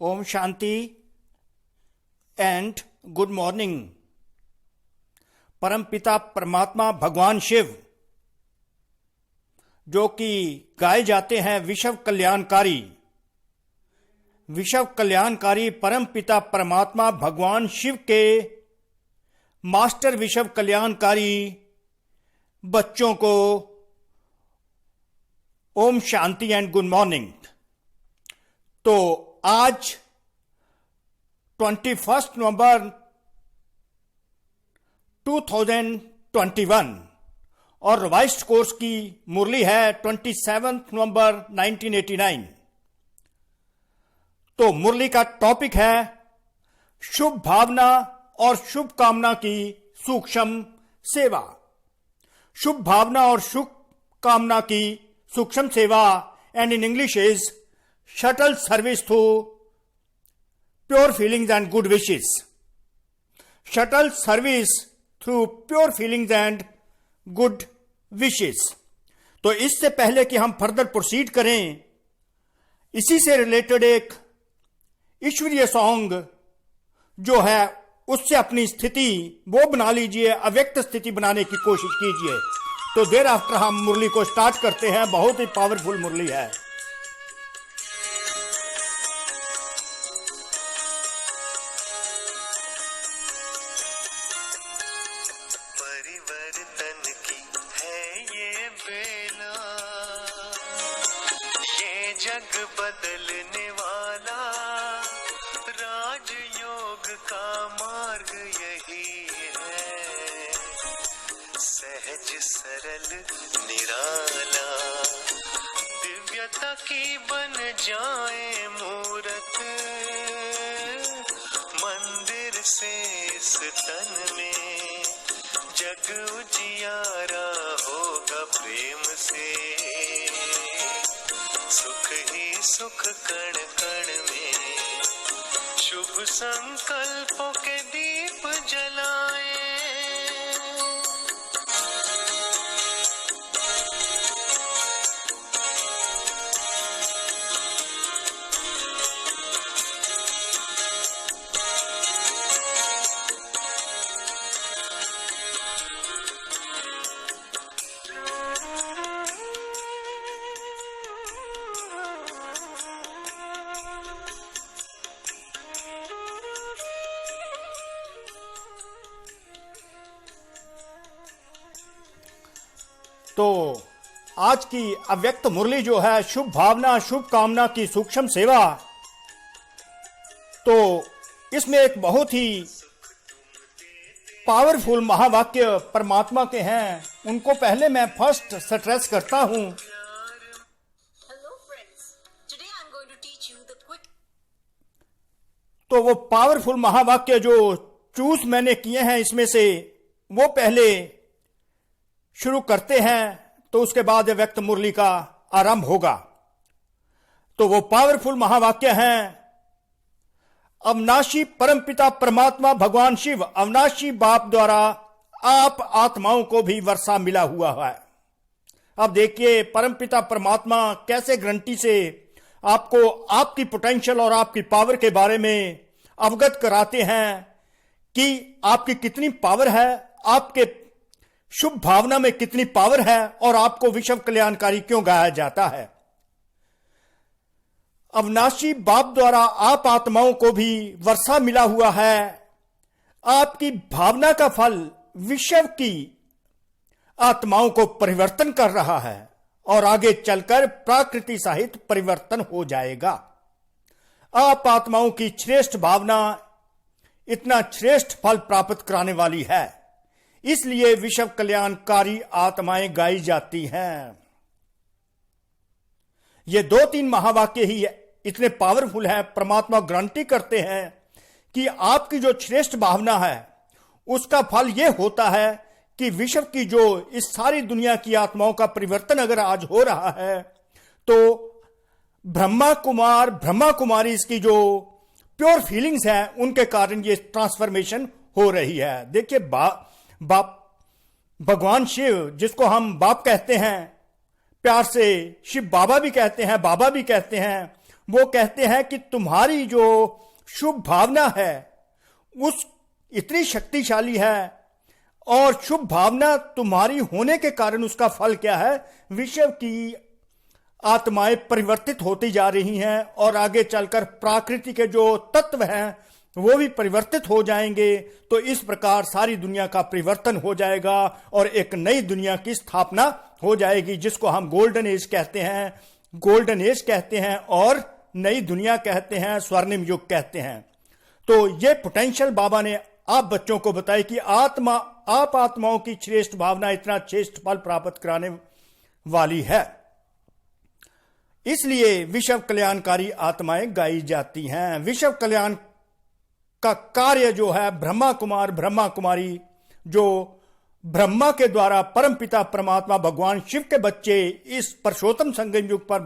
Om Shanti and good morning. परमपिता परमात्मा भगवान शिव जो कि गाए जाते हैं विश्व कल्याणकारी परमपिता परमात्मा भगवान शिव के मास्टर विश्व कल्याणकारी बच्चों को ओम शांति एंड गुड मॉर्निंग। तो आज 21 नवंबर 2021 और रिवाइज्ड कोर्स की मुरली है 27 नवंबर 1989। तो मुरली का टॉपिक है शुभ भावना और शुभ कामना की सूक्ष्म सेवा। शुभ भावना और शुभ कामना की सूक्ष्म सेवा and in English is shuttle service through pure feelings and good wishes. Shuttle service through pure feelings and good wishes. तो इससे पहले कि हम फर्दर प्रोसीड करें, इसी से रिलेटेड एक ईश्वरीय सॉन्ग जो है उससे अपनी स्थिति वो बना लीजिए, अव्यक्त स्थिति बनाने की कोशिश कीजिए। तो देर आफ्टर हम मुरली को स्टार्ट करते हैं। बहुत ही पावरफुल मुरली है। परिवर्तन की है ये बेला, ये जग बदलने वाला, राजयोग का मार्ग यही है। सहज सरल निराला, दिव्यता की बन जाए मूरत, मंदिर से इस तन में जग उजियारा होगा प्रेम से। सुख ही सुख कण कण में, शुभ संकल्पों के दीप जलाएं। तो आज की अव्यक्त मुरली जो है शुभ भावना शुभ कामना की सूक्ष्म सेवा, तो इसमें एक बहुत ही पावरफुल महावाक्य परमात्मा के हैं। उनको पहले मैं फर्स्ट स्ट्रेस करता हूं। तो वो पावरफुल महावाक्य जो चूज मैंने किए हैं इसमें से वो पहले शुरू करते हैं, तो उसके बाद व्यक्त मुरली का आरंभ होगा। तो वो पावरफुल महावाक्य हैं, अविनाशी परमपिता परमात्मा भगवान शिव अविनाशी बाप द्वारा आप आत्माओं को भी वर्षा मिला हुआ है। अब देखिए परमपिता परमात्मा कैसे गारंटी से आपको आपकी पोटेंशियल और आपकी पावर के बारे में अवगत कराते हैं कि आपकी कितनी पावर है, आपके शुभ भावना में कितनी पावर है और आपको विश्व कल्याणकारी क्यों गाया जाता है। अविनाशी बाप द्वारा आप आत्माओं को भी वर्षा मिला हुआ है। आपकी भावना का फल विश्व की आत्माओं को परिवर्तन कर रहा है और आगे चलकर प्रकृति सहित परिवर्तन हो जाएगा। आप आत्माओं की श्रेष्ठ भावना इतना श्रेष्ठ फल प्राप्त कराने वाली है, इसलिए विश्व कल्याणकारी आत्माएं गाई जाती हैं। ये 2-3 महावाक्य ही इतने पावरफुल हैं। परमात्मा गारंटी करते हैं कि आपकी जो श्रेष्ठ भावना है उसका फल यह होता है कि विश्व की जो इस सारी दुनिया की आत्माओं का परिवर्तन अगर आज हो रहा है, तो ब्रह्मा कुमारी इसकी जो प्योर फीलिंग्स है उनके कारण ये ट्रांसफॉर्मेशन हो रही है। देखिए बाप भगवान शिव जिसको हम बाप कहते हैं, प्यार से शिव बाबा भी कहते हैं, बाबा भी कहते हैं, वो कहते हैं कि तुम्हारी जो शुभ भावना है उस इतनी शक्तिशाली है, और शुभ भावना तुम्हारी होने के कारण उसका फल क्या है, विश्व की आत्माएं परिवर्तित होती जा रही हैं और आगे चलकर प्रकृति के जो तत्व हैं वो भी परिवर्तित हो जाएंगे। तो इस प्रकार सारी दुनिया का परिवर्तन हो जाएगा और एक नई दुनिया की स्थापना हो जाएगी, जिसको हम गोल्डन एज कहते हैं, गोल्डन एज कहते हैं और नई दुनिया कहते हैं, स्वर्णिम युग कहते हैं। तो ये पोटेंशियल बाबा ने आप बच्चों को बताई कि आप आत्माओं की श्रेष्ठ भावना इतना श्रेष्ठ फल प्राप्त कराने वाली है, इसलिए विश्व कल्याणकारी आत्माएं गाई जाती हैं। विश्व कल्याण का कार्य जो है ब्रह्मा कुमार ब्रह्मा कुमारी, जो ब्रह्मा के द्वारा परमपिता परमात्मा भगवान शिव के बच्चे इस पुरुषोत्तम संगम युग पर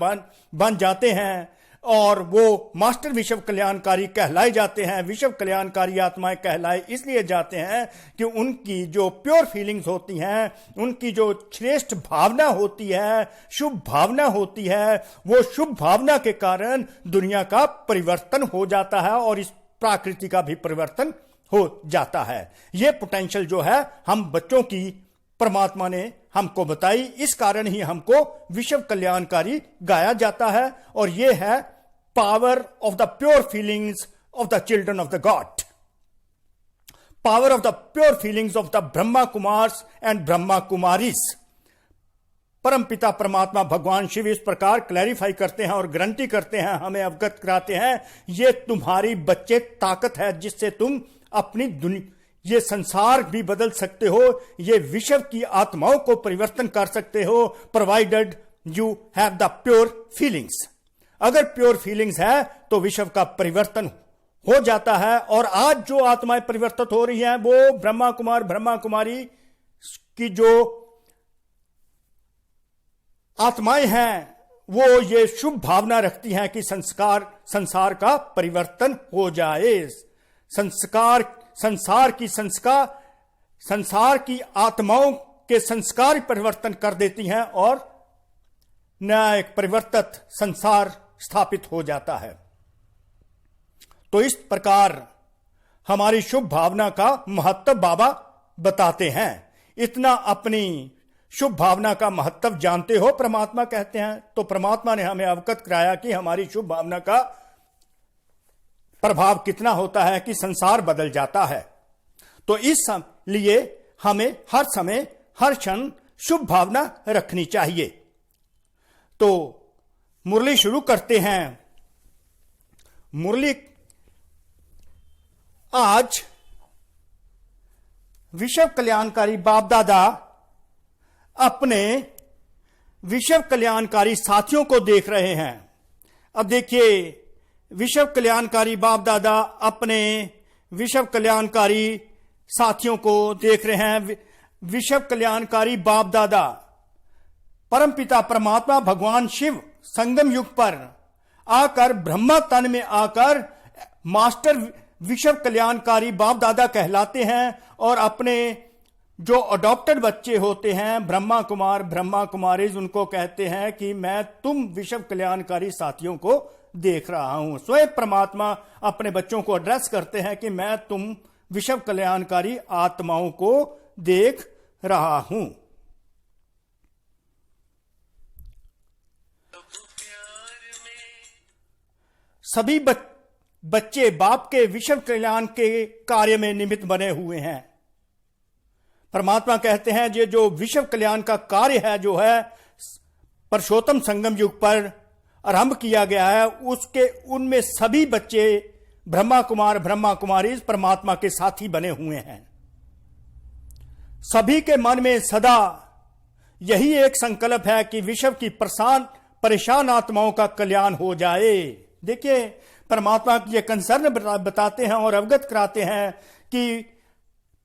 बन जाते हैं और वो मास्टर विश्व कल्याणकारी कहलाए जाते हैं। विश्व कल्याणकारी आत्माएं कहलाए इसलिए जाते हैं कि उनकी जो प्योर फीलिंग्स होती हैं, उनकी जो श्रेष्ठ भावना होती है, शुभ भावना होती है, वो शुभ भावना के कारण दुनिया का परिवर्तन हो जाता है और इस प्रकृति का भी परिवर्तन हो जाता है। ये पोटेंशियल जो है हम बच्चों की परमात्मा ने हमको बताई, इस कारण ही हमको विश्व कल्याणकारी गाया जाता है। और ये है power of the pure feelings of the children of the God, power of the pure feelings of the Brahma Kumars and Brahma Kumaris. परमपिता परमात्मा भगवान शिव इस प्रकार क्लैरिफाई करते हैं और गारंटी करते हैं, हमें अवगत कराते हैं, ये तुम्हारी बच्चे ताकत है जिससे तुम अपनी दुनिया, ये संसार भी बदल सकते हो, ये विश्व की आत्माओं को परिवर्तन कर सकते हो, provided you have the pure feelings. अगर प्योर फीलिंग्स है तो विश्व का परिवर्तन हो जाता है। और आज जो आत्माएं परिवर्तित हो रही हैं वो ब्रह्मा कुमार ब्रह्मा कुमारी की जो आत्माएं हैं वो ये शुभ भावना रखती हैं कि संसार का परिवर्तन हो जाए, संसार की आत्माओं के संस्कार परिवर्तन कर देती हैं और नया एक परिवर्तित संसार स्थापित हो जाता है। तो इस प्रकार हमारी शुभ भावना का महत्व बाबा बताते हैं। इतना अपनी शुभ भावना का महत्व जानते हो, परमात्मा कहते हैं। तो परमात्मा ने हमें अवगत कराया कि हमारी शुभ भावना का प्रभाव कितना होता है कि संसार बदल जाता है। तो इसलिए हमें हर समय हर क्षण शुभ भावना रखनी चाहिए। तो मुरली शुरू करते हैं। मुरली आज विश्व कल्याणकारी बाप दादा अपने विश्व कल्याणकारी साथियों को देख रहे हैं। अब देखिए, विश्व कल्याणकारी बाप दादा अपने विश्व कल्याणकारी साथियों को देख रहे हैं। विश्व कल्याणकारी बाप दादा परमपिता परमात्मा भगवान शिव संगम युग पर आकर ब्रह्मा तन में आकर मास्टर विश्व कल्याणकारी बाप दादा कहलाते हैं और अपने जो अडॉप्टेड बच्चे होते हैं ब्रह्मा कुमार ब्रह्मा कुमारीज, उनको कहते हैं कि मैं तुम विश्व कल्याणकारी साथियों को देख रहा हूं। स्वयं परमात्मा अपने बच्चों को एड्रेस करते हैं कि मैं तुम विश्व कल्याणकारी आत्माओं को देख रहा हूं। सभी बच्चे बाप के विश्व कल्याण के कार्य में निमित्त बने हुए हैं। परमात्मा कहते हैं ये जो विश्व कल्याण का कार्य है जो है पुरुषोत्तम संगम युग पर आरंभ किया गया है, उसके उनमें सभी बच्चे ब्रह्मा कुमार ब्रह्मा कुमारी परमात्मा के साथी बने हुए हैं। सभी के मन में सदा यही एक संकल्प है कि विश्व की परेशान आत्माओं का कल्याण हो जाए। देखिए, परमात्मा की ये कंसर्न बताते हैं और अवगत कराते हैं कि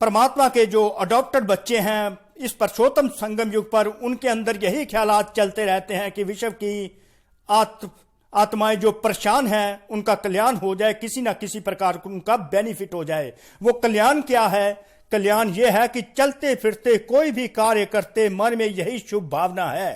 परमात्मा के जो अडॉप्टेड बच्चे हैं इस पुरुषोत्तम संगम युग पर, उनके अंदर यही ख्यालात चलते रहते हैं कि विश्व की आत्माएं जो परेशान हैं उनका कल्याण हो जाए, किसी ना किसी प्रकार उनका बेनिफिट हो जाए। वो कल्याण क्या है? कल्याण यह है कि चलते फिरते कोई भी कार्य करते मन में यही शुभ भावना है।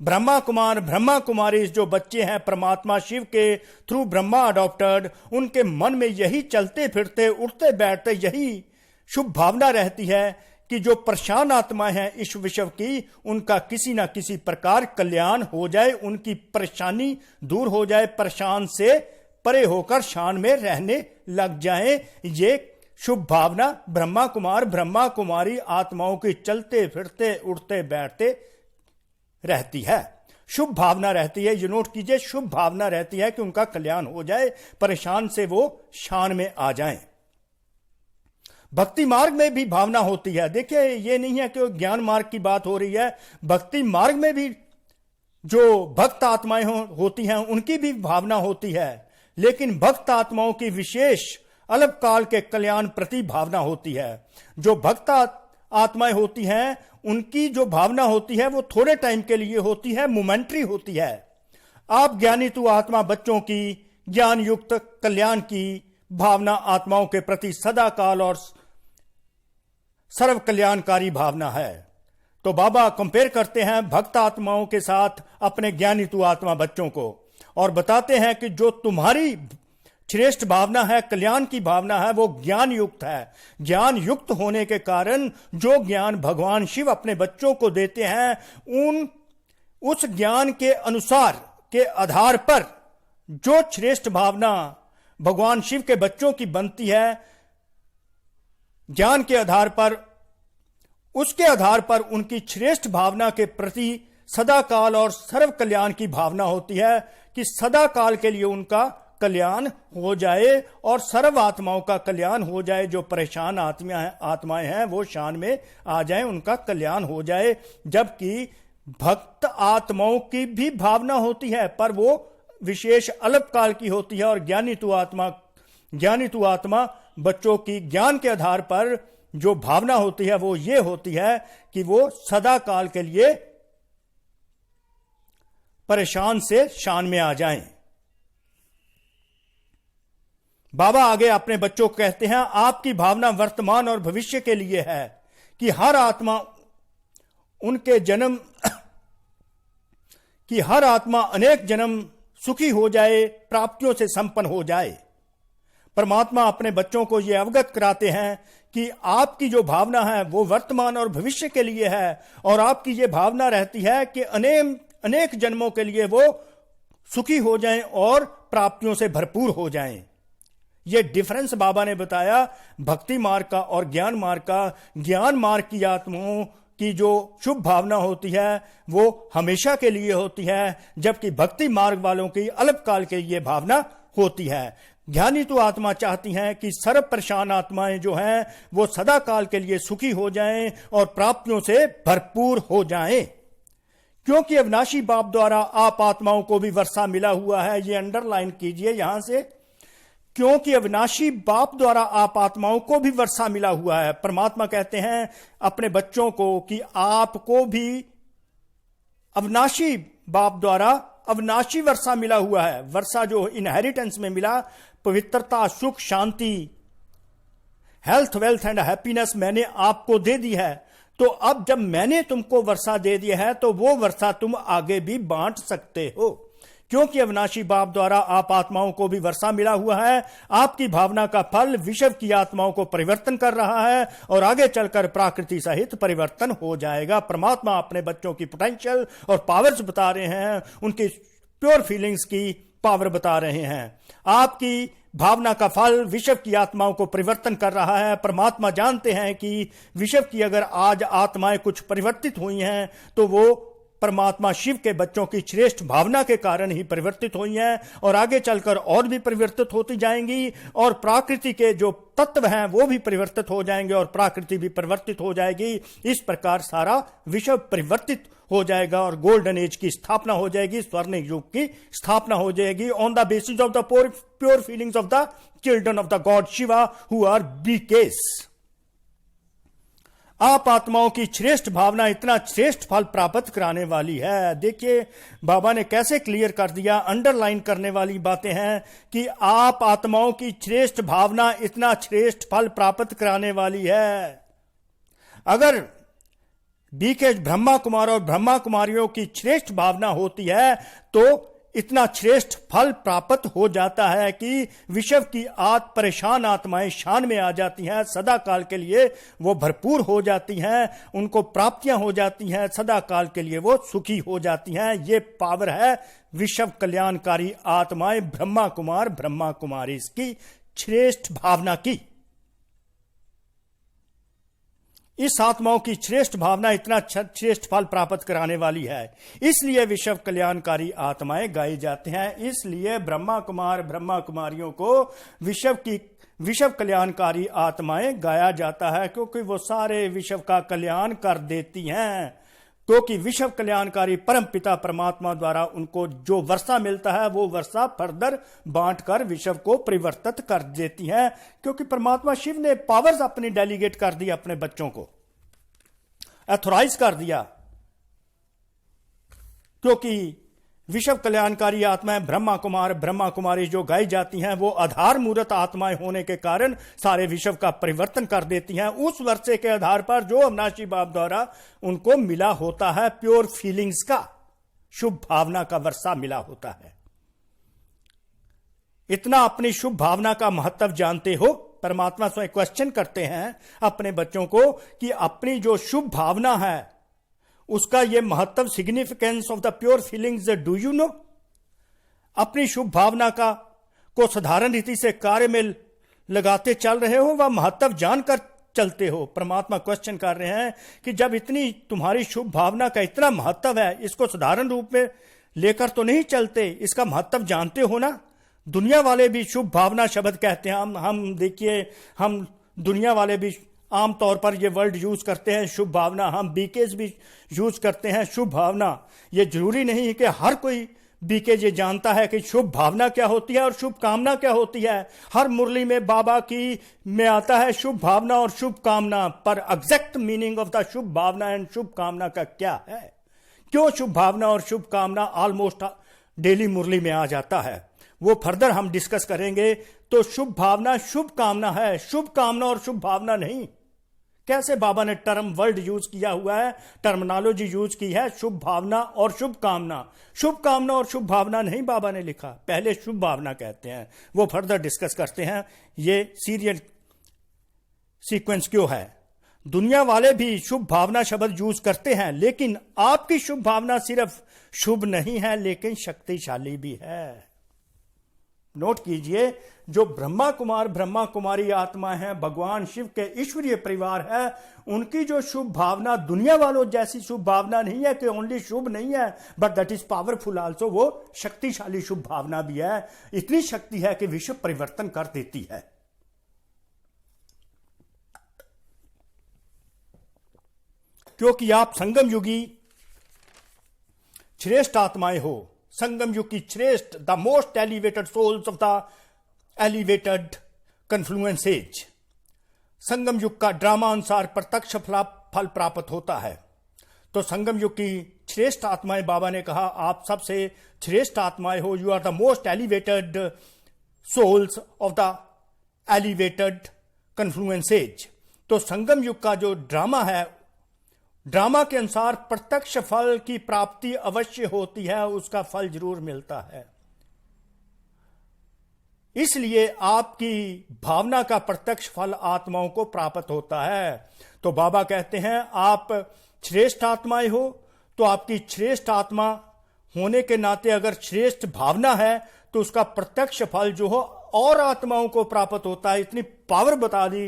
ब्रह्मा कुमार ब्रह्मा कुमारी जो बच्चे हैं परमात्मा शिव के थ्रू ब्रह्मा अडॉप्टेड, उनके मन में यही चलते फिरते उठते बैठते यही शुभ भावना रहती है कि जो परेशान आत्माएं हैं इस विश्व की, उनका किसी ना किसी प्रकार कल्याण हो जाए, उनकी परेशानी दूर हो जाए, परेशान से परे होकर शान में रहने लग जाएं। ये शुभ भावना ब्रह्मा कुमार ब्रह्मा कुमारी आत्माओं की चलते फिरते उठते बैठते रहती है, शुभ भावना रहती है। ये नोट कीजिए, शुभ भावना रहती है कि उनका कल्याण हो जाए, परेशान से वो शान में आ जाएं। भक्ति मार्ग में भी भावना होती है। देखिए, ये नहीं है कि ज्ञान मार्ग की बात हो रही है, भक्ति मार्ग में भी जो भक्त आत्माएं होती हैं उनकी भी भावना होती है, लेकिन भक्त आत्माओं की विशेष अल्पकाल के कल्याण प्रति भावना होती है। जो भक्त आत्माएं होती हैं उनकी जो भावना होती है वो थोड़े टाइम के लिए होती है, मोमेंट्री होती है। आप ज्ञानी तु आत्मा बच्चों की ज्ञान युक्त कल्याण की भावना आत्माओं के प्रति सदाकाल और सर्व कल्याणकारी भावना है। तो बाबा कंपेयर करते हैं भक्त आत्माओं के साथ अपने ज्ञानी तु आत्मा बच्चों को और बताते हैं कि जो तुम्हारी श्रेष्ठ भावना है, कल्याण की भावना है, वो ज्ञान युक्त है। ज्ञान युक्त होने के कारण जो ज्ञान भगवान शिव अपने बच्चों को देते हैं, उस ज्ञान के अनुसार के आधार पर जो श्रेष्ठ भावना भगवान शिव के बच्चों की बनती है, ज्ञान के आधार पर, उसके आधार पर उनकी श्रेष्ठ भावना के प्रति सदाकाल और सर्व कल्याण की भावना होती है कि सदाकाल के लिए उनका कल्याण हो जाए और सर्व आत्माओं का कल्याण हो जाए। जो परेशान आत्माएं हैं वो शान में आ जाएं, उनका कल्याण हो जाए। जबकि भक्त आत्माओं की भी भावना होती है, पर वो विशेष अल्पकाल की होती है। और ज्ञानी तु आत्मा बच्चों की ज्ञान के आधार पर जो भावना होती है वो ये होती है कि वो सदा काल के लिए परेशान से शान में आ जाएं। बाबा आगे अपने बच्चों को कहते हैं, आपकी भावना वर्तमान और भविष्य के लिए है कि हर आत्मा अनेक जन्म सुखी हो जाए, प्राप्तियों से संपन्न हो जाए। परमात्मा अपने बच्चों को यह अवगत कराते हैं कि आपकी जो भावना है वो वर्तमान और भविष्य के लिए है, और आपकी ये भावना रहती है कि अनेक जन्मों के लिए वो सुखी हो जाएं और प्राप्तियों से भरपूर हो जाएं। ये डिफरेंस बाबा ने बताया भक्ति मार्ग का और ज्ञान मार्ग का। ज्ञान मार्ग की आत्माओं की जो शुभ भावना होती है वो हमेशा के लिए होती है, जबकि भक्ति मार्ग वालों की अल्पकाल के लिए भावना होती है। ज्ञानी तो आत्मा चाहती हैं कि सर्व परेशान आत्माएं जो हैं वो सदा काल के लिए सुखी हो जाएं और प्राप्तियों से भरपूर हो जाएं, क्योंकि अविनाशी बाप द्वारा आप आत्माओं को भी वर्षा मिला हुआ है। ये अंडरलाइन कीजिए यहां से, क्योंकि अविनाशी बाप द्वारा आप आत्माओं को भी वर्षा मिला हुआ है। परमात्मा कहते हैं अपने बच्चों को कि आपको भी अविनाशी बाप द्वारा अविनाशी वर्षा मिला हुआ है। वर्षा जो इनहेरिटेंस में मिला, पवित्रता, सुख, शांति, हेल्थ, वेल्थ एंड हैप्पीनेस मैंने आपको दे दी है। तो अब जब मैंने तुमको वर्षा दे दी है तो वो वर्षा तुम आगे भी बांट सकते हो, क्योंकि अविनाशी बाप द्वारा आप आत्माओं को भी वर्षा मिला हुआ है। आपकी भावना का फल विश्व की आत्माओं को परिवर्तन कर रहा है और आगे चलकर प्रकृति सहित परिवर्तन हो जाएगा। परमात्मा अपने बच्चों की पोटेंशियल और पावर्स बता रहे हैं, उनकी प्योर फीलिंग्स की पावर बता रहे हैं। आपकी भावना का फल विश्व की आत्माओं को परिवर्तन कर रहा है। परमात्मा जानते हैं कि विश्व की अगर आज आत्माएं कुछ परिवर्तित हुई हैं तो वो परमात्मा शिव के बच्चों की श्रेष्ठ भावना के कारण ही परिवर्तित हुई हैं और आगे चलकर और भी परिवर्तित होती जाएंगी, और प्रकृति के जो तत्व हैं वो भी परिवर्तित हो जाएंगे और प्रकृति भी परिवर्तित हो जाएगी। इस प्रकार सारा विश्व परिवर्तित हो जाएगा और गोल्डन एज की स्थापना हो जाएगी, स्वर्ण युग की स्थापना हो जाएगी on the basis of the pure feelings of the children of the God Shiva who are BKs. आप आत्माओं की श्रेष्ठ भावना इतना श्रेष्ठ फल प्राप्त कराने वाली है। देखिए बाबा ने कैसे क्लियर कर दिया, अंडरलाइन करने वाली बातें हैं कि आप आत्माओं की श्रेष्ठ भावना इतना श्रेष्ठ फल प्राप्त कराने वाली है। अगर बीके ब्रह्मा कुमार और ब्रह्मा कुमारियों की श्रेष्ठ भावना होती है तो इतना श्रेष्ठ फल प्राप्त हो जाता है कि विश्व की परेशान आत्माएं शान में आ जाती हैं, सदा काल के लिए वो भरपूर हो जाती हैं, उनको प्राप्तियां हो जाती हैं, सदा काल के लिए वो सुखी हो जाती हैं। ये पावर है विश्व कल्याणकारी आत्माएं ब्रह्मा कुमार ब्रह्मा कुमारी की श्रेष्ठ भावना की। इस आत्माओं की श्रेष्ठ भावना इतना श्रेष्ठ फल प्राप्त कराने वाली है, इसलिए विश्व कल्याणकारी आत्माएं गाई जाते हैं। इसलिए ब्रह्मा कुमार ब्रह्मा कुमारियों को विश्व कल्याणकारी आत्माएं गाया जाता है, क्योंकि वो सारे विश्व का कल्याण कर देती हैं। क्योंकि विश्व कल्याणकारी परम पिता परमात्मा द्वारा उनको जो वर्षा मिलता है वो वर्षा फर्दर बांटकर विश्व को परिवर्तित कर देती हैं, क्योंकि परमात्मा शिव ने पावर्स अपनी डेलीगेट कर दी, अपने बच्चों को अथोराइज कर दिया। क्योंकि विश्व कल्याणकारी आत्माएं ब्रह्मा कुमार ब्रह्मा कुमारी जो गाई जाती हैं वो आधार मूर्त आत्माएं होने के कारण सारे विश्व का परिवर्तन कर देती हैं, उस वर्षे के आधार पर जो अविनाशी बाप द्वारा उनको मिला होता है, प्योर फीलिंग्स का, शुभ भावना का वर्षा मिला होता है। इतना अपनी शुभ भावना का महत्व जानते हो? परमात्मा स्वयं क्वेश्चन करते हैं अपने बच्चों को कि अपनी जो शुभ भावना है उसका ये महत्व, significance of the pure feelings, do you know? अपनी शुभ भावना को साधारण रीति से कार्य में लगाते चल रहे हो, वह महत्व जानकर चलते हो? परमात्मा क्वेश्चन कर रहे हैं कि जब इतनी तुम्हारी शुभ भावना का इतना महत्व है, इसको साधारण रूप में लेकर तो नहीं चलते, इसका महत्व जानते हो ना? दुनिया वाले भी शुभ भावना शब्द कहते हैं, हम देखिए, हम दुनिया वाले भी आमतौर पर ये वर्ड यूज करते हैं शुभ भावना, हम बीकेज भी यूज करते हैं शुभ भावना। ये जरूरी नहीं है कि हर कोई बीकेज ये जानता है कि शुभ भावना क्या होती है और शुभ कामना क्या होती है। हर मुरली में बाबा की में आता है शुभ भावना और शुभ कामना, पर एग्जैक्ट मीनिंग ऑफ द शुभ भावना एंड शुभ कामना का क्या है, क्यों शुभ भावना और शुभ कामना ऑलमोस्ट डेली मुरली में आ जाता है, वो फर्दर हम डिस्कस करेंगे। तो शुभ भावना शुभ कामना है, शुभ कामना और शुभ भावना नहीं। कैसे बाबा ने टर्म वर्ड यूज किया हुआ है, टर्मिनोलॉजी यूज की है, शुभ भावना और शुभ कामना। शुभ कामना और शुभ भावना नहीं बाबा ने लिखा, पहले शुभ भावना कहते हैं, वो फर्दर डिस्कस करते हैं। ये सीरियल सीक्वेंस क्यों है? दुनिया वाले भी शुभ भावना शब्द यूज करते हैं, लेकिन आपकी शुभ भावना सिर्फ शुभ नहीं है लेकिन शक्तिशाली भी है। नोट कीजिए, जो ब्रह्मा कुमार ब्रह्मा कुमारी आत्मा है, भगवान शिव के ईश्वरीय परिवार है, उनकी जो शुभ भावना दुनिया वालों जैसी शुभ भावना नहीं है कि ओनली शुभ नहीं है, but that is powerful also, वो शक्तिशाली शुभ भावना भी है। इतनी शक्ति है कि विश्व परिवर्तन कर देती है। क्योंकि आप संगम युगी श्रेष्ठ आत्माएं हो, संगम युग की श्रेष्ठ, the most elevated souls of the elevated confluence age. संगम युग का ड्रामा अनुसार प्रत्यक्ष फल प्राप्त होता है। तो संगम युग की श्रेष्ठ आत्माएं, बाबा ने कहा आप सबसे श्रेष्ठ आत्माएं हो, you are the most elevated souls of the elevated confluence age. तो संगम युग का जो ड्रामा है, ड्रामा के अनुसार प्रत्यक्ष फल की प्राप्ति अवश्य होती है, उसका फल जरूर मिलता है। इसलिए आपकी भावना का प्रत्यक्ष फल आत्माओं को प्राप्त होता है। तो बाबा कहते हैं आप श्रेष्ठ आत्माएं हो, तो आपकी श्रेष्ठ आत्मा होने के नाते अगर श्रेष्ठ भावना है तो उसका प्रत्यक्ष फल जो हो और आत्माओं को प्राप्त होता है। इतनी पावर बता दी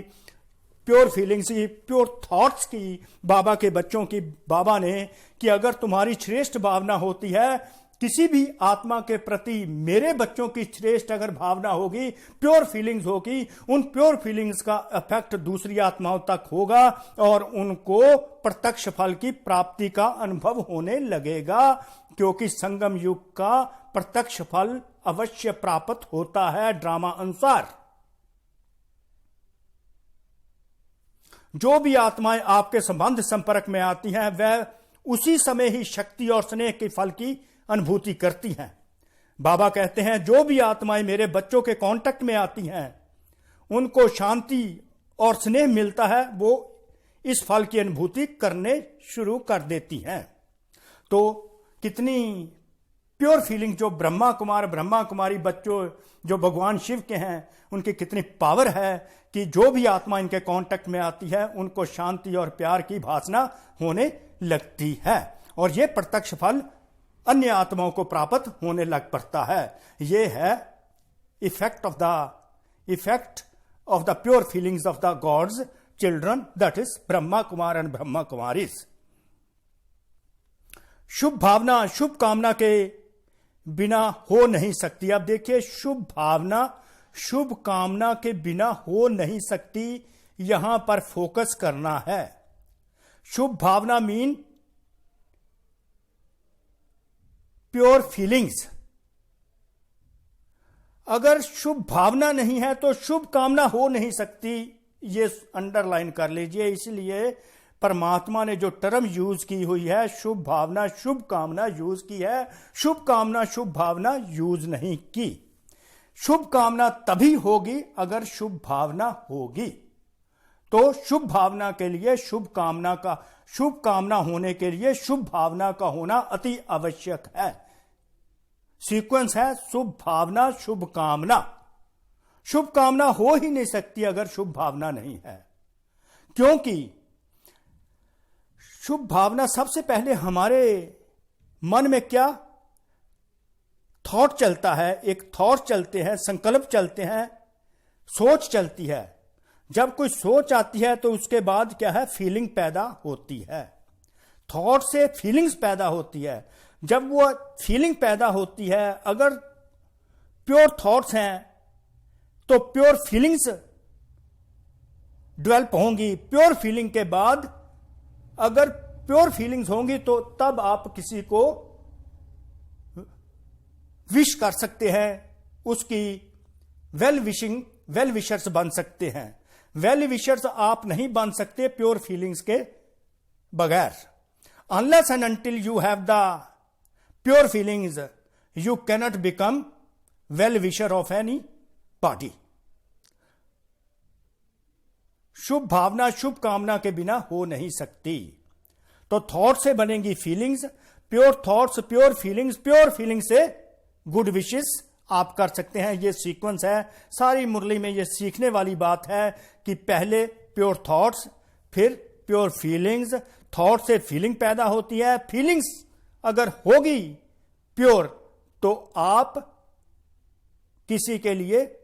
प्योर फीलिंग्स की, प्योर थॉट्स की, बाबा के बच्चों की, बाबा ने, कि अगर तुम्हारी श्रेष्ठ भावना होती है किसी भी आत्मा के प्रति, मेरे बच्चों की श्रेष्ठ अगर भावना होगी, प्योर फीलिंग्स होगी, उन प्योर फीलिंग्स का इफेक्ट दूसरी आत्माओं तक होगा और उनको प्रत्यक्ष फल की प्राप्ति का अनुभव होने लगेगा। क्योंकि संगम युग का प्रत्यक्ष फल अवश्य प्राप्त होता है ड्रामा अनुसार। जो भी आत्माएं आपके संबंध संपर्क में आती हैं वह उसी समय ही शक्ति और स्नेह के फल की अनुभूति करती हैं। बाबा कहते हैं जो भी आत्माएं मेरे बच्चों के कांटेक्ट में आती हैं उनको शांति और स्नेह मिलता है, वो इस फल की अनुभूति करने शुरू कर देती हैं। तो कितनी प्योर फीलिंग जो ब्रह्मा कुमारी बच्चों जो भगवान शिव के हैं, उनकी कितनी पावर है कि जो भी आत्मा इनके कांटेक्ट में आती है उनको शांति और प्यार की भावना होने लगती है, और ये प्रत्यक्ष फल अन्य आत्माओं को प्राप्त होने लग पड़ता है। ये है effect of the pure feelings of the God's children, that is Brahma Kumar and Brahma Kumaris. शुभ भावना शुभ कामना के बिना हो नहीं सकती। अब देखिए, शुभ भावना शुभ कामना के बिना हो नहीं सकती, यहां पर फोकस करना है। शुभ भावना मीन प्योर फीलिंग्स। अगर शुभ भावना नहीं है तो शुभ कामना हो नहीं सकती, ये अंडरलाइन कर लीजिए। इसलिए परमात्मा ने जो टर्म यूज की हुई है, शुभ भावना शुभ कामना यूज की है, शुभ कामना शुभ भावना यूज नहीं की। शुभ कामना तभी होगी अगर शुभ भावना होगी। तो शुभ भावना के लिए शुभ कामना होने के लिए शुभ भावना का होना अति आवश्यक है। सीक्वेंस है शुभ भावना शुभ कामना। शुभ कामना हो ही नहीं सकती अगर शुभ भावना नहीं है, क्योंकि शुभ भावना सबसे पहले हमारे मन में क्या थॉट चलता है, एक थॉट चलते हैं, संकल्प चलते हैं, सोच चलती है। जब कोई सोच आती है तो उसके बाद क्या है, फीलिंग पैदा होती है। थॉट से फीलिंग्स पैदा होती है। जब वो फीलिंग पैदा होती है, अगर प्योर थॉट्स हैं तो प्योर फीलिंग्स डेवलप होंगी। प्योर फीलिंग के बाद अगर प्योर फीलिंग्स होंगी तो तब आप किसी को विश कर सकते हैं, उसकी वेल विशर्स बन सकते हैं। वेल विशर्स आप नहीं बन सकते प्योर फीलिंग्स के बगैर। Unless and until you have the pure feelings you cannot become well wisher of anybody. शुभ भावना शुभ कामना के बिना हो नहीं सकती। तो थॉट से बनेंगी feelings, pure thoughts pure feeling से गुड विशेस आप कर सकते हैं। ये सीक्वेंस है सारी मुरली में, ये सीखने वाली बात है कि पहले प्योर थॉट्स फिर प्योर फीलिंग्स। थॉट से फीलिंग पैदा होती है, फीलिंग्स अगर होगी प्योर तो आप किसी के लिए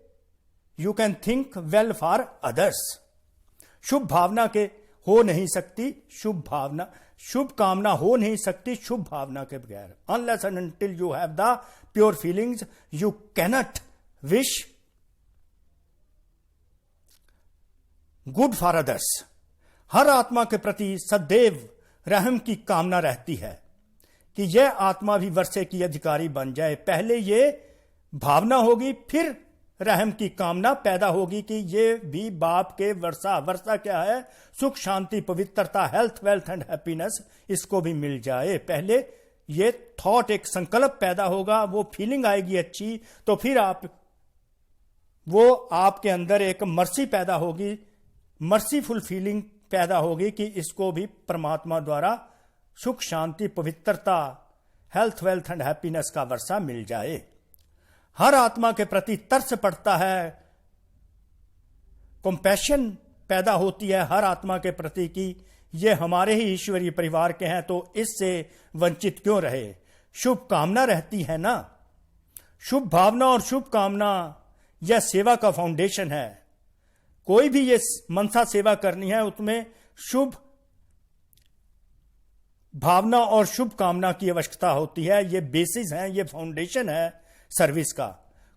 you can think well for others. शुभ भावना के हो नहीं सकती शुभ कामना हो नहीं सकती शुभ भावना के बगैर। Unless and until you have the pure feelings you cannot wish good for others. हर आत्मा के प्रति सदैव रहम की कामना रहती है कि यह आत्मा भी वर्षे की अधिकारी बन जाए। पहले ये भावना होगी, फिर रहम की कामना पैदा होगी कि ये भी बाप के वर्षा क्या है, सुख शांति पवित्रता हेल्थ वेल्थ एंड हैप्पीनेस, इसको भी मिल जाए। पहले ये थॉट एक संकल्प पैदा होगा, वो फीलिंग आएगी अच्छी, तो फिर आपके अंदर एक मर्सी पैदा होगी, मर्सीफुल फीलिंग पैदा होगी कि इसको भी परमात्मा द्वारा सुख शांति पवित्रता हेल्थ वेल्थ एंड हैप्पीनेस का वर्षा मिल जाए। हर आत्मा के प्रति तरस पड़ता है, कंपैशन पैदा होती है हर आत्मा के प्रति कि ये हमारे ही ईश्वरीय परिवार के हैं तो इससे वंचित क्यों रहे। शुभ कामना रहती है ना। शुभ भावना और शुभ कामना यह सेवा का फाउंडेशन है। कोई भी ये मनसा सेवा करनी है उसमें शुभ भावना और शुभ कामना की आवश्यकता होती है। ये बेसिस है, ये फाउंडेशन है सर्विस का।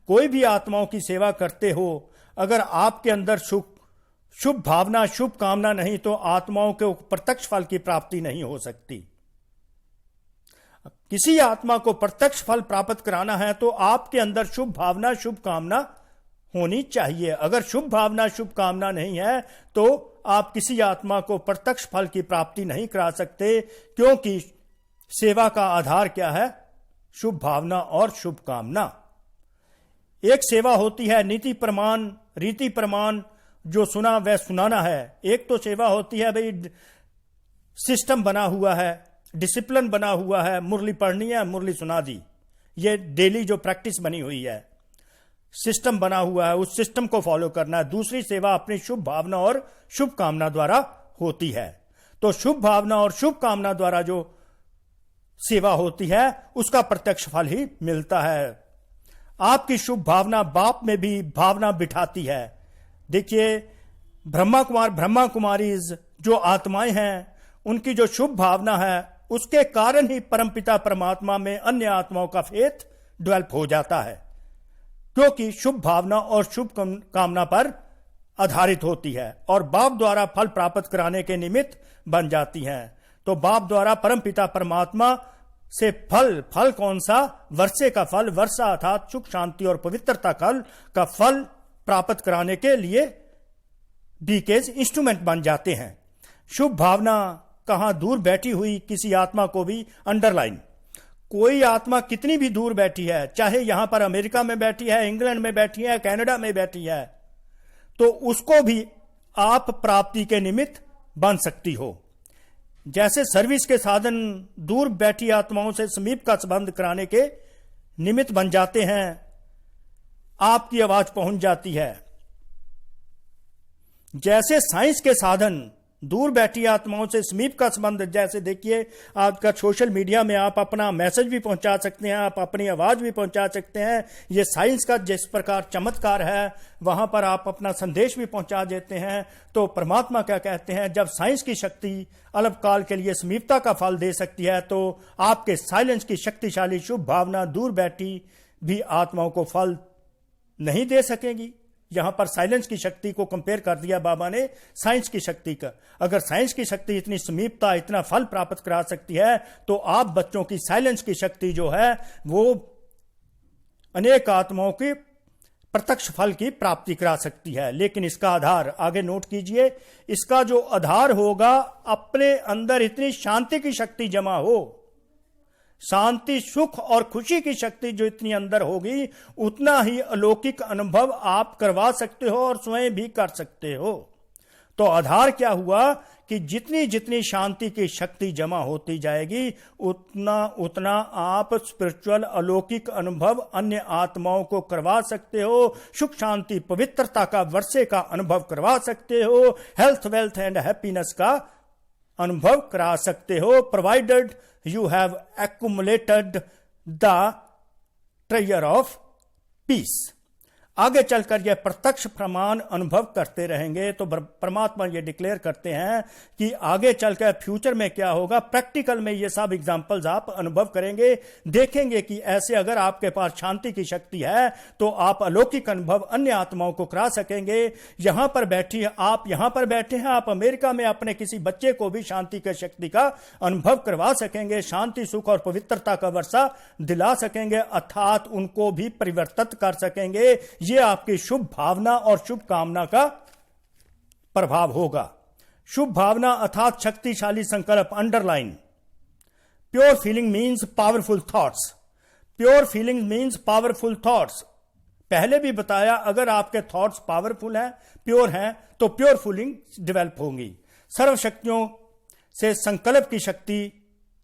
कोई भी आत्माओं की सेवा करते हो, अगर आपके अंदर शुभ भावना शुभ कामना नहीं तो आत्माओं के प्रत्यक्ष फल की प्राप्ति नहीं हो सकती। किसी आत्मा को प्रत्यक्ष फल प्राप्त कराना है तो आपके अंदर शुभ भावना शुभ कामना होनी चाहिए। अगर शुभ भावना शुभ कामना नहीं है तो आप किसी आत्मा को प्रत्यक्ष फल की प्राप्ति नहीं करा सकते, क्योंकि सेवा का आधार क्या है, शुभ भावना और शुभ कामना। एक सेवा होती है नीति प्रमाण रीति प्रमाण जो सुना वह सुनाना है। एक तो सेवा होती है भाई, सिस्टम बना हुआ है, डिसिप्लिन बना हुआ है, मुरली पढ़नी है, मुरली सुना दी, ये डेली जो प्रैक्टिस बनी हुई है, सिस्टम बना हुआ है, उस सिस्टम को फॉलो करना है। दूसरी सेवा अपनी शुभ भावना और शुभ कामना द्वारा होती है। तो शुभ भावना और शुभ कामना द्वारा जो सेवा होती है उसका प्रत्यक्ष फल ही मिलता है। आपकी शुभ भावना बाप में भी भावना बिठाती है। देखिए, ब्रह्मा कुमारीज जो आत्माएं हैं, उनकी जो शुभ भावना है उसके कारण ही परमपिता परमात्मा में अन्य आत्माओं का फेथ डेवलप हो जाता है, क्योंकि शुभ भावना और शुभ कामना पर आधारित होती है और बाप द्वारा फल प्राप्त कराने के निमित्त बन जाती हैं। तो बाप द्वारा परमपिता परमात्मा से फल कौन सा? वर्षे का फल, वर्षा अर्थात सुख शांति और पवित्रता का फल प्राप्त कराने के लिए बीकेज इंस्ट्रूमेंट बन जाते हैं। शुभ भावना कहां दूर बैठी हुई किसी आत्मा को भी अंडरलाइन, कोई आत्मा कितनी भी दूर बैठी है, चाहे यहां पर अमेरिका में बैठी है, इंग्लैंड में बैठी है, कनाडा में बैठी है, तो उसको भी आप प्राप्ति के निमित्त बन सकती हो। जैसे सर्विस के साधन दूर बैठी आत्माओं से समीप का संबंध कराने के निमित्त बन जाते हैं, आपकी आवाज पहुंच जाती है। जैसे साइंस के साधन दूर बैठी आत्माओं से समीप का संबंध, जैसे देखिए आपका सोशल मीडिया में आप अपना मैसेज भी पहुंचा सकते हैं, आप अपनी आवाज भी पहुंचा सकते हैं। ये साइंस का जिस प्रकार चमत्कार है, वहां पर आप अपना संदेश भी पहुंचा देते हैं। तो परमात्मा क्या कहते हैं, जब साइंस की शक्ति अल्पकाल के लिए समीपता का फल दे सकती है, तो आपके साइलेंस की शक्तिशाली शुभ भावना दूर बैठी भी आत्माओं को फल नहीं दे सकेगी। यहां पर साइलेंस की शक्ति को कंपेयर कर दिया बाबा ने साइंस की शक्ति का। अगर साइंस की शक्ति इतनी समीपता, इतना फल प्राप्त करा सकती है, तो आप बच्चों की साइलेंस की शक्ति जो है वो अनेक आत्माओं की प्रत्यक्ष फल की प्राप्ति करा सकती है। लेकिन इसका आधार आगे नोट कीजिए, इसका जो आधार होगा, अपने अंदर इतनी शांति की शक्ति जमा हो, शांति, सुख और खुशी की शक्ति जो इतनी अंदर होगी, उतना ही अलौकिक अनुभव आप करवा सकते हो और स्वयं भी कर सकते हो। तो आधार क्या हुआ कि जितनी जितनी शांति की शक्ति जमा होती जाएगी, उतना आप स्पिरिचुअल अलौकिक अनुभव अन्य आत्माओं को करवा सकते हो। सुख शांति पवित्रता का वर्षे का अनुभव करवा सकते हो, हेल्थ वेल्थ एंड हैप्पीनेस का अनुभव करा सकते हो, provided you have accumulated the treasure of peace। आगे चलकर यह प्रत्यक्ष प्रमाण अनुभव करते रहेंगे। तो परमात्मा ये डिक्लेयर करते हैं कि आगे चलकर फ्यूचर में क्या होगा, प्रैक्टिकल में ये सब एग्जांपल्स आप अनुभव करेंगे, देखेंगे कि ऐसे अगर आपके पास शांति की शक्ति है तो आप अलौकिक अनुभव अन्य आत्माओं को करा सकेंगे। यहां पर आप यहां पर बैठे हैं, आप अमेरिका में अपने किसी बच्चे को भी शांति की शक्ति का अनुभव करवा सकेंगे, शांति, सुख और पवित्रता का वर्षा दिला सकेंगे, अर्थात उनको भी परिवर्तित कर सकेंगे। ये आपकी शुभ भावना और शुभ कामना का प्रभाव होगा। शुभ भावना अर्थात शक्तिशाली संकल्प, underline. Pure feeling means powerful thoughts. Pure feeling means powerful thoughts. पहले भी बताया, अगर आपके थॉट्स पावरफुल हैं, प्योर हैं, तो प्योर फीलिंग डेवलप होंगी। सर्वशक्तियों से संकल्प की शक्ति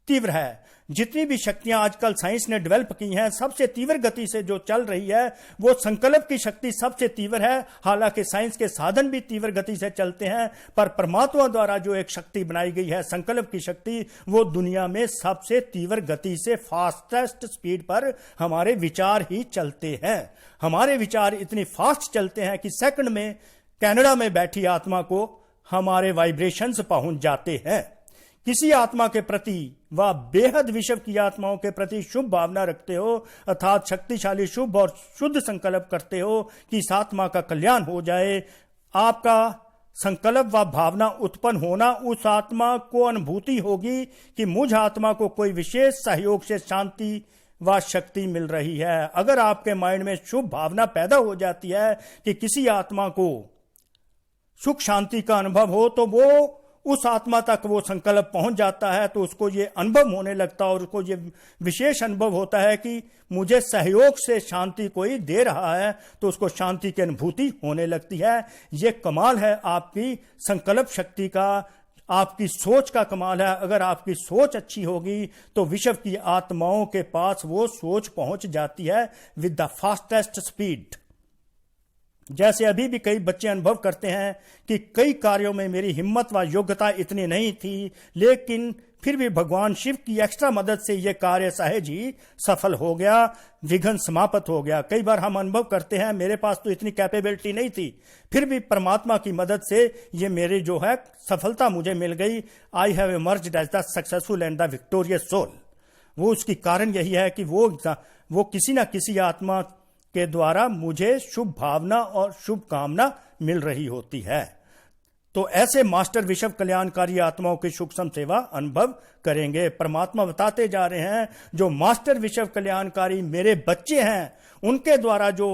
तीव्र है। जितनी भी शक्तियां आजकल साइंस ने डेवलप की हैं, सबसे तीव्र गति से जो चल रही है वो संकल्प की शक्ति सबसे तीव्र है। हालांकि साइंस के साधन भी तीव्र गति से चलते हैं, पर परमात्मा द्वारा जो एक शक्ति बनाई गई है संकल्प की शक्ति, वो दुनिया में सबसे तीव्र गति से फास्टेस्ट स्पीड पर हमारे विचार ही चलते हैं। हमारे विचार इतनी फास्ट चलते हैं कि सेकंड में कनाडा में बैठी आत्मा को हमारे वाइब्रेशंस पहुंच जाते हैं। किसी आत्मा के प्रति व बेहद विश्व की आत्माओं के प्रति शुभ भावना रखते हो, अर्थात शक्तिशाली शुभ और शुद्ध संकल्प करते हो कि इस आत्मा का कल्याण हो जाए। आपका संकल्प व भावना उत्पन्न होना, उस आत्मा को अनुभूति होगी कि मुझ आत्मा को कोई विशेष सहयोग से शांति व शक्ति मिल रही है। अगर आपके माइंड में शुभ भावना पैदा हो जाती है कि किसी आत्मा को सुख शांति का अनुभव हो, तो वो उस आत्मा तक वो संकल्प पहुंच जाता है तो उसको ये अनुभव होने लगता है और उसको ये विशेष अनुभव होता है कि मुझे सहयोग से शांति कोई दे रहा है, तो उसको शांति की अनुभूति होने लगती है। ये कमाल है आपकी संकल्प शक्ति का, आपकी सोच का कमाल है। अगर आपकी सोच अच्छी होगी तो विश्व की आत्माओं के पास वो सोच पहुंच जाती है विद द फास्टेस्ट स्पीड। जैसे अभी भी कई बच्चे अनुभव करते हैं कि कई कार्यों में मेरी हिम्मत व योग्यता इतनी नहीं थी, लेकिन फिर भी भगवान शिव की एक्स्ट्रा मदद से यह कार्य सहज ही सफल हो गया, विघ्न समाप्त हो गया। कई बार हम अनुभव करते हैं मेरे पास तो इतनी कैपेबिलिटी नहीं थी, फिर भी परमात्मा की मदद से ये मेरी जो है सफलता मुझे मिल गई। I have emerged as the successful and the victorious soul. वो उसकी कारण यही है कि वो किसी ना किसी आत्मा के द्वारा मुझे शुभ भावना और शुभ कामना मिल रही होती है। तो ऐसे मास्टर विश्व कल्याणकारी आत्माओं की सूक्ष्म सेवा अनुभव करेंगे। परमात्मा बताते जा रहे हैं जो मास्टर विश्व कल्याणकारी मेरे बच्चे हैं, उनके द्वारा जो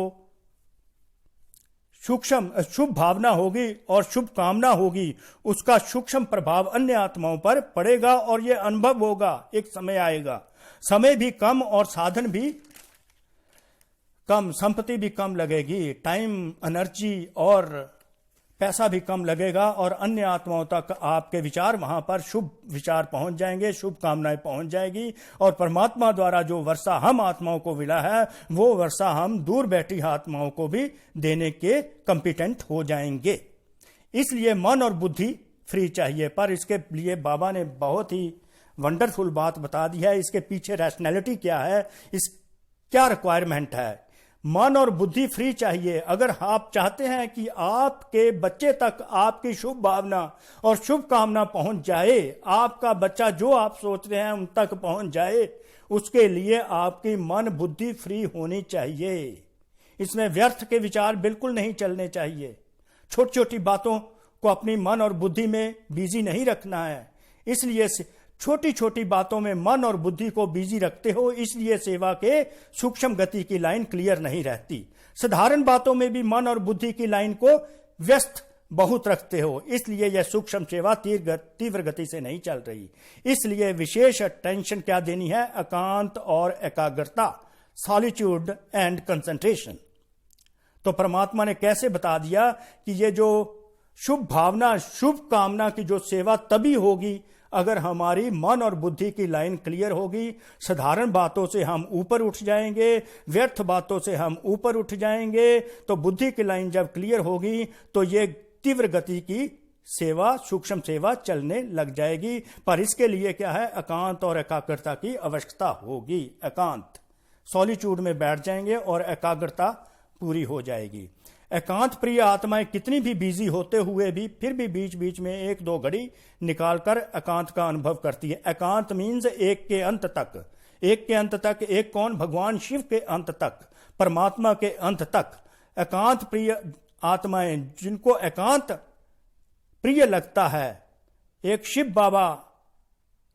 सूक्ष्म शुभ भावना होगी और शुभ कामना होगी, उसका सूक्ष्म प्रभाव अन्य आत्माओं पर पड़ेगा और यह अनुभव होगा। एक समय आएगा, समय भी कम और साधन भी कम, संपत्ति भी कम लगेगी, टाइम, एनर्जी और पैसा भी कम लगेगा और अन्य आत्माओं तक आपके विचार वहां पर शुभ विचार पहुंच जाएंगे, शुभ कामनाएं पहुंच जाएगी और परमात्मा द्वारा जो वर्षा हम आत्माओं को मिला है वो वर्षा हम दूर बैठी आत्माओं को भी देने के कंपिटेंट हो जाएंगे। इसलिए मन और बुद्धि फ्री चाहिए। पर इसके लिए बाबा ने बहुत ही वंडरफुल बात बता दी है। इसके पीछे रैशनैलिटी क्या है, इस क्या रिक्वायरमेंट है। मन और बुद्धि फ्री चाहिए। अगर आप चाहते हैं कि आपके बच्चे तक आपकी शुभ भावना और शुभ कामना पहुंच जाए, आपका बच्चा जो आप सोच रहे हैं उन तक पहुंच जाए, उसके लिए आपकी मन बुद्धि फ्री होनी चाहिए। इसमें व्यर्थ के विचार बिल्कुल नहीं चलने चाहिए। छोटी छोटी बातों को अपनी मन और बुद्धि में बिजी नहीं रखना है। इसलिए छोटी छोटी बातों में मन और बुद्धि को बिजी रखते हो, इसलिए सेवा के सूक्ष्म गति की लाइन क्लियर नहीं रहती। साधारण बातों में भी मन और बुद्धि की लाइन को व्यस्त बहुत रखते हो, इसलिए यह सूक्ष्म सेवा तीव्र गति से नहीं चल रही। इसलिए विशेष अटेंशन क्या देनी है, एकांत और एकाग्रता, सॉलिट्यूड एंड कंसंट्रेशन। तो परमात्मा ने कैसे बता दिया कि ये जो शुभ भावना शुभ कामना की जो सेवा तभी होगी अगर हमारी मन और बुद्धि की लाइन क्लियर होगी। साधारण बातों से हम ऊपर उठ जाएंगे, व्यर्थ बातों से हम ऊपर उठ जाएंगे। तो बुद्धि की लाइन जब क्लियर होगी तो ये तीव्र गति की सेवा, सूक्ष्म सेवा चलने लग जाएगी। पर इसके लिए क्या है, एकांत और एकाग्रता की आवश्यकता होगी। एकांत, सॉलिट्यूड में बैठ जाएंगे और एकाग्रता पूरी हो जाएगी। एकांत प्रिय आत्माएं कितनी भी बिजी होते हुए भी फिर भी बीच बीच में एक दो घड़ी निकालकर एकांत का अनुभव करती है। एकांत मीन्स एक के अंत तक। एक के अंत तक, एक कौन, भगवान शिव के अंत तक, परमात्मा के अंत तक। एकांत प्रिय आत्माएं जिनको एकांत प्रिय लगता है, एक शिव बाबा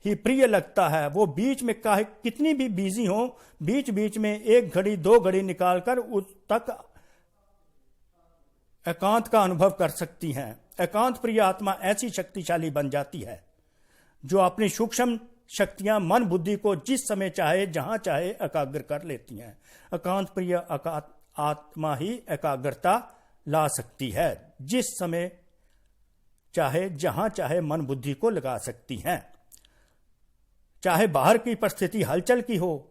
ही प्रिय लगता है, वो बीच में कितनी भी बिजी हो, बीच बीच में एक घड़ी दो घड़ी निकालकर उस तक एकांत का अनुभव कर सकती हैं। एकांत प्रिय आत्मा ऐसी शक्तिशाली बन जाती है जो अपनी सूक्ष्म शक्तियां मन बुद्धि को जिस समय चाहे जहां चाहे एकाग्र कर लेती हैं। एकांत प्रिय आत्मा ही एकाग्रता ला सकती है, जिस समय चाहे जहां चाहे मन बुद्धि को लगा सकती हैं। चाहे बाहर की परिस्थिति हलचल की हो,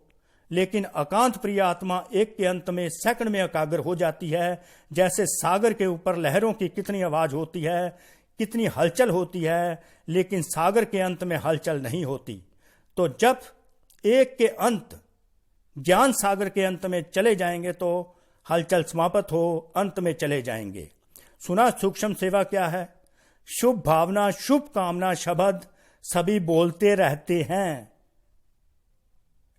लेकिन एकांत प्रिय आत्मा एक के अंत में सेकंड में एकाग्र हो जाती है। जैसे सागर के ऊपर लहरों की कितनी आवाज होती है, कितनी हलचल होती है, लेकिन सागर के अंत में हलचल नहीं होती। तो जब एक के अंत ज्ञान सागर के अंत में चले जाएंगे तो हलचल समाप्त हो अंत में चले जाएंगे। सुना सूक्ष्म सेवा क्या है? शुभ भावना शुभ कामना शब्द सभी बोलते रहते हैं,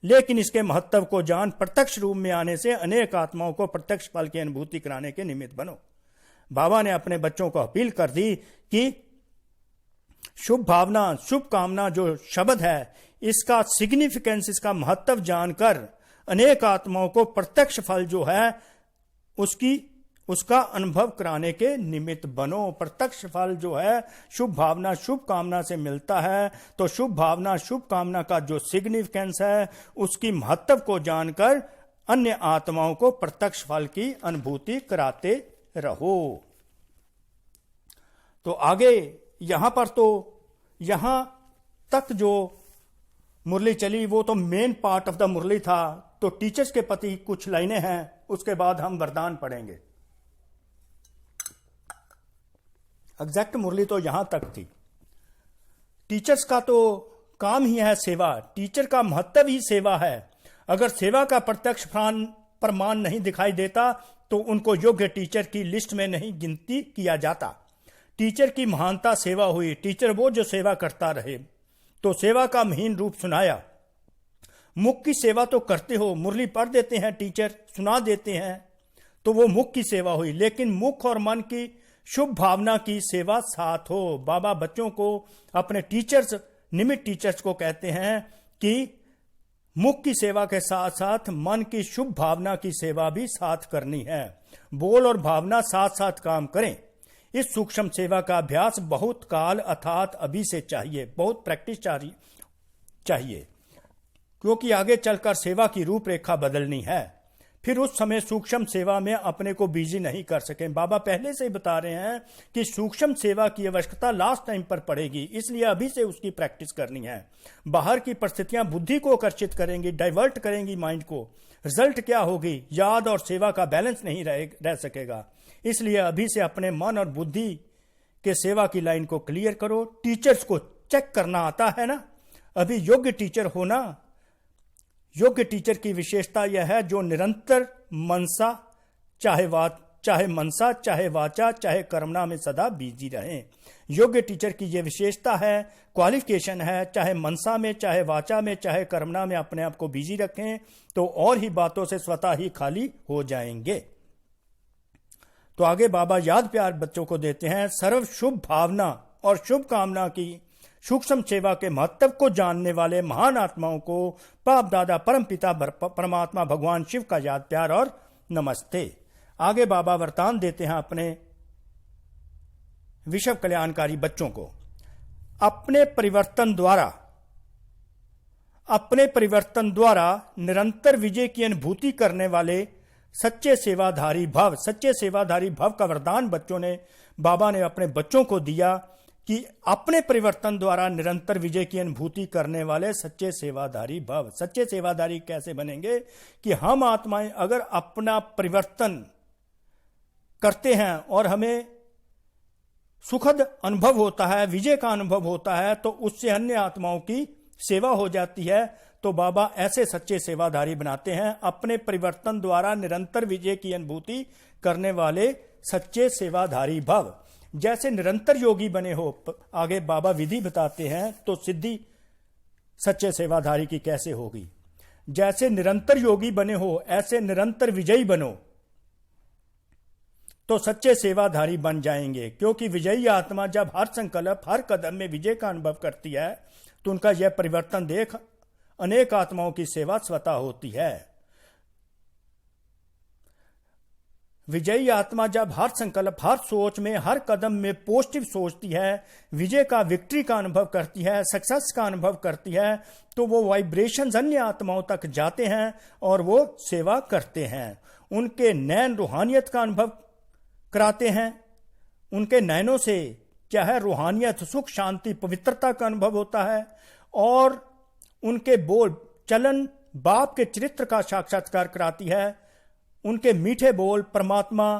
लेकिन इसके महत्व को जान प्रत्यक्ष रूप में आने से अनेक आत्माओं को प्रत्यक्ष फल की अनुभूति कराने के निमित्त बनो। बाबा ने अपने बच्चों को अपील कर दी कि शुभ भावना शुभ कामना जो शब्द है, इसका सिग्निफिकेंस, इसका महत्व जानकर अनेक आत्माओं को प्रत्यक्ष फल जो है उसका अनुभव कराने के निमित्त बनो। प्रत्यक्ष फल जो है शुभ भावना शुभ कामना से मिलता है, तो शुभ भावना शुभ कामना का जो सिग्निफिकेंस है उसकी महत्व को जानकर अन्य आत्माओं को प्रत्यक्ष फल की अनुभूति कराते रहो। तो आगे यहां पर तो यहां तक जो मुरली चली वो तो मेन पार्ट ऑफ द मुरली था। तो टीचर्स के प्रति कुछ लाइनें हैं, उसके बाद हम वरदान पढ़ेंगे। एग्जैक्ट मुरली तो यहां तक थी। टीचर्स का तो काम ही है सेवा, टीचर का महत्व ही सेवा है। अगर सेवा का प्रत्यक्ष प्रमाण नहीं दिखाई देता तो उनको योग्य टीचर की लिस्ट में नहीं गिनती किया जाता। टीचर की महानता सेवा हुई। टीचर वो जो सेवा करता रहे। तो सेवा का महीन रूप सुनाया। मुख की सेवा तो करते हो, मुरली पढ़ देते हैं, टीचर सुना देते हैं, तो वो मुख की सेवा हुई। लेकिन मुख और मन की शुभ भावना की सेवा साथ हो। बाबा बच्चों को अपने टीचर्स, निमित्त टीचर्स को कहते हैं कि मुख की सेवा के साथ साथ मन की शुभ भावना की सेवा भी साथ करनी है। बोल और भावना साथ साथ काम करें। इस सूक्ष्म सेवा का अभ्यास बहुत काल अर्थात अभी से चाहिए, बहुत प्रैक्टिस चाहिए, क्योंकि आगे चलकर सेवा की रूपरेखा बदलनी है। फिर उस समय सूक्ष्म सेवा में अपने को बिजी नहीं कर सकें। बाबा पहले से ही बता रहे हैं कि सूक्ष्म सेवा की आवश्यकता लास्ट टाइम पर पड़ेगी, इसलिए अभी से उसकी प्रैक्टिस करनी है। बाहर की परिस्थितियां बुद्धि को आकर्षित करेंगी, डाइवर्ट करेंगी माइंड को। रिजल्ट क्या होगी? याद और सेवा का बैलेंस नहीं रह सकेगा। इसलिए अभी से अपने मन और बुद्धि के सेवा की लाइन को क्लियर करो। टीचर्स को चेक करना आता है ना? अभी योग्य टीचर होना, योग्य टीचर की विशेषता यह है जो निरंतर मनसा चाहे मनसा चाहे वाचा चाहे कर्मणा में सदा बिजी रहें। योग्य टीचर की यह विशेषता है, क्वालिफिकेशन है। चाहे मनसा में, चाहे वाचा में, चाहे कर्मणा में अपने आप को बिजी रखें तो और ही बातों से स्वतः ही खाली हो जाएंगे। तो आगे बाबा याद प्यार बच्चों को देते हैं। सर्व शुभ भावना और शुभ कामना की सूक्ष्म सेवा के महत्व को जानने वाले महान आत्माओं को बाप दादा परम पिता परमात्मा भगवान शिव का याद प्यार और नमस्ते। आगे बाबा वरदान देते हैं अपने विश्व कल्याणकारी बच्चों को। अपने परिवर्तन द्वारा निरंतर विजय की अनुभूति करने वाले सच्चे सेवाधारी भव का वरदान बच्चों ने, बाबा ने अपने बच्चों को दिया कि अपने परिवर्तन द्वारा निरंतर विजय की अनुभूति करने वाले सच्चे सेवाधारी भव। सच्चे सेवाधारी कैसे बनेंगे? कि हम आत्माएं अगर अपना परिवर्तन करते हैं और हमें सुखद अनुभव होता है, विजय का अनुभव होता है, तो उससे अन्य आत्माओं की सेवा हो जाती है। तो बाबा ऐसे सच्चे सेवाधारी बनाते हैं, अपने परिवर्तन द्वारा निरंतर विजय की अनुभूति करने वाले सच्चे सेवाधारी भव। जैसे निरंतर योगी बने हो, आगे बाबा विधि बताते हैं, तो सिद्धि सच्चे सेवाधारी की कैसे होगी। जैसे निरंतर योगी बने हो ऐसे निरंतर विजयी बनो तो सच्चे सेवाधारी बन जाएंगे। क्योंकि विजयी आत्मा जब हर संकल्प हर कदम में विजय का अनुभव करती है तो उनका यह परिवर्तन देख अनेक आत्माओं की सेवा स्वतः होती है। विजयी आत्मा जब हर संकल्प हर सोच में हर कदम में पॉजिटिव सोचती है, विजय का विक्ट्री का अनुभव करती है, सक्सेस का अनुभव करती है, तो वो वाइब्रेशंस अन्य आत्माओं तक जाते हैं और वो सेवा करते हैं। उनके नैन रूहानियत का अनुभव कराते हैं। उनके नैनों से क्या है? रूहानियत, सुख, शांति, पवित्रता का अनुभव होता है। और उनके बोल चलन बाप के चरित्र का साक्षात्कार कराती है। उनके मीठे बोल परमात्मा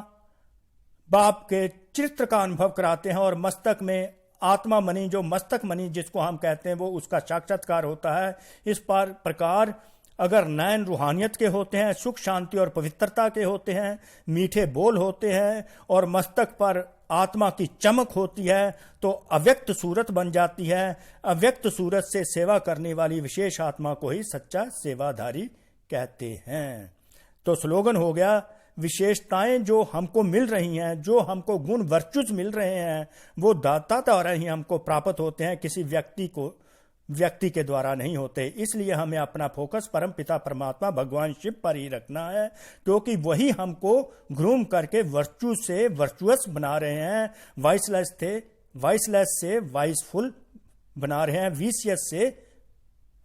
बाप के चरित्र का अनुभव कराते हैं। और मस्तक में आत्मा मणि, जो मस्तक मणि जिसको हम कहते हैं, वो उसका साक्षात्कार होता है। इस प्रकार अगर नैन रूहानियत के होते हैं, सुख, शांति और पवित्रता के होते हैं, मीठे बोल होते हैं और मस्तक पर आत्मा की चमक होती है, तो अव्यक्त सूरत बन जाती है। अव्यक्त सूरत से सेवा करने वाली विशेष आत्मा को ही सच्चा सेवाधारी कहते हैं। तो स्लोगन हो गया, विशेषताएं जो हमको मिल रही हैं, जो हमको गुण वर्चुस मिल रहे हैं, वो दाता द्वारा ही हमको प्राप्त होते हैं। किसी व्यक्ति को व्यक्ति के द्वारा नहीं होते। इसलिए हमें अपना फोकस परम पिता परमात्मा भगवान शिव पर ही रखना है, क्योंकि वही हमको ग्रूम करके वर्चू से वर्चुअस बना रहे हैं, वाइसलेस से वाइसफुल बना रहे हैं, विशियस से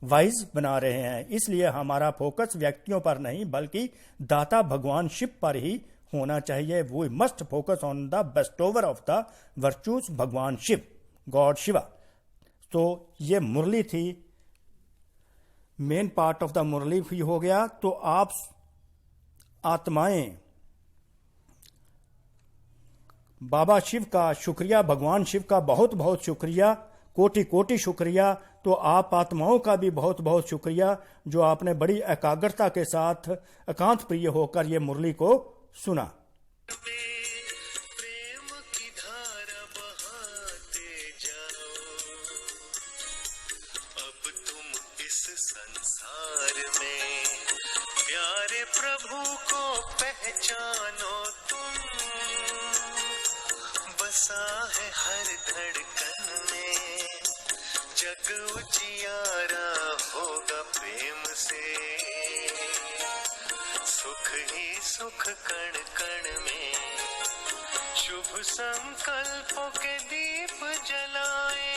वाइज बना रहे हैं। इसलिए हमारा फोकस व्यक्तियों पर नहीं बल्कि दाता भगवान शिव पर ही होना चाहिए। We must focus on the bestower of the virtues भगवान शिव, गॉड शिवा। तो ये मुरली थी, main part of the murli भी हो गया। तो आप आत्माएं बाबा शिव का शुक्रिया, भगवान शिव का बहुत बहुत शुक्रिया, कोटि कोटि शुक्रिया। तो आप आत्माओं का भी बहुत बहुत शुक्रिया जो आपने बड़ी एकाग्रता के साथ एकांत प्रिय होकर ये मुरली को सुना। प्रेम की धारा बहाते जाओ, अब तुम इस संसार में प्यारे प्रभु को पहचानो तुम, बसा है हर धड़कन में, जग उजियारा होगा प्रेम से, सुख ही सुख कण कण में, शुभ संकल्पों के दीप जलाए,